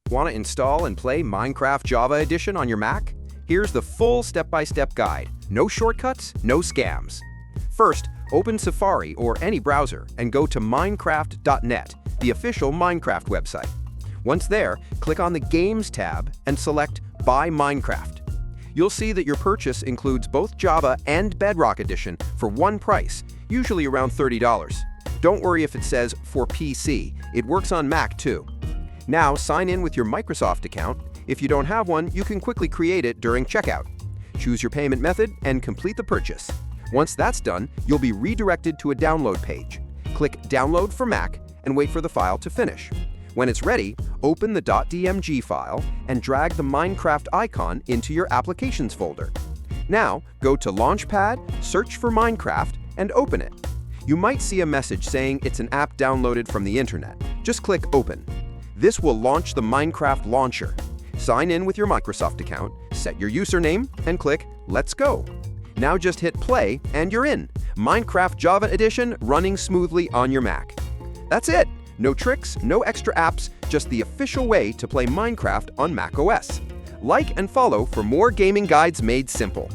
Want to install and play Minecraft Java Edition on your Mac? Here's the full step-by-step guide. No shortcuts, no scams. First, open Safari or any browser and go to Minecraft.net, the official Minecraft website. Once there, click on the Games tab and select Buy Minecraft. You'll see that your purchase includes both Java and Bedrock Edition for one price, usually around $30. Don't worry if it says for PC, it works on Mac too. Now sign in with your Microsoft account. If you don't have one, you can quickly create it during checkout. Choose your payment method and complete the purchase. Once that's done, you'll be redirected to a download page. Click Download for Mac and wait for the file to finish. When it's ready, open the .dmg file and drag the Minecraft icon into your Applications folder. Now, go to Launchpad, search for Minecraft, and open it. You might see a message saying it's an app downloaded from the internet. Just click Open. This will launch the Minecraft launcher. Sign in with your Microsoft account, set your username, and click Let's Go. Now just hit play and you're in. Minecraft Java Edition running smoothly on your Mac. That's it. No tricks, no extra apps, just the official way to play Minecraft on macOS. Like and follow for more gaming guides made simple.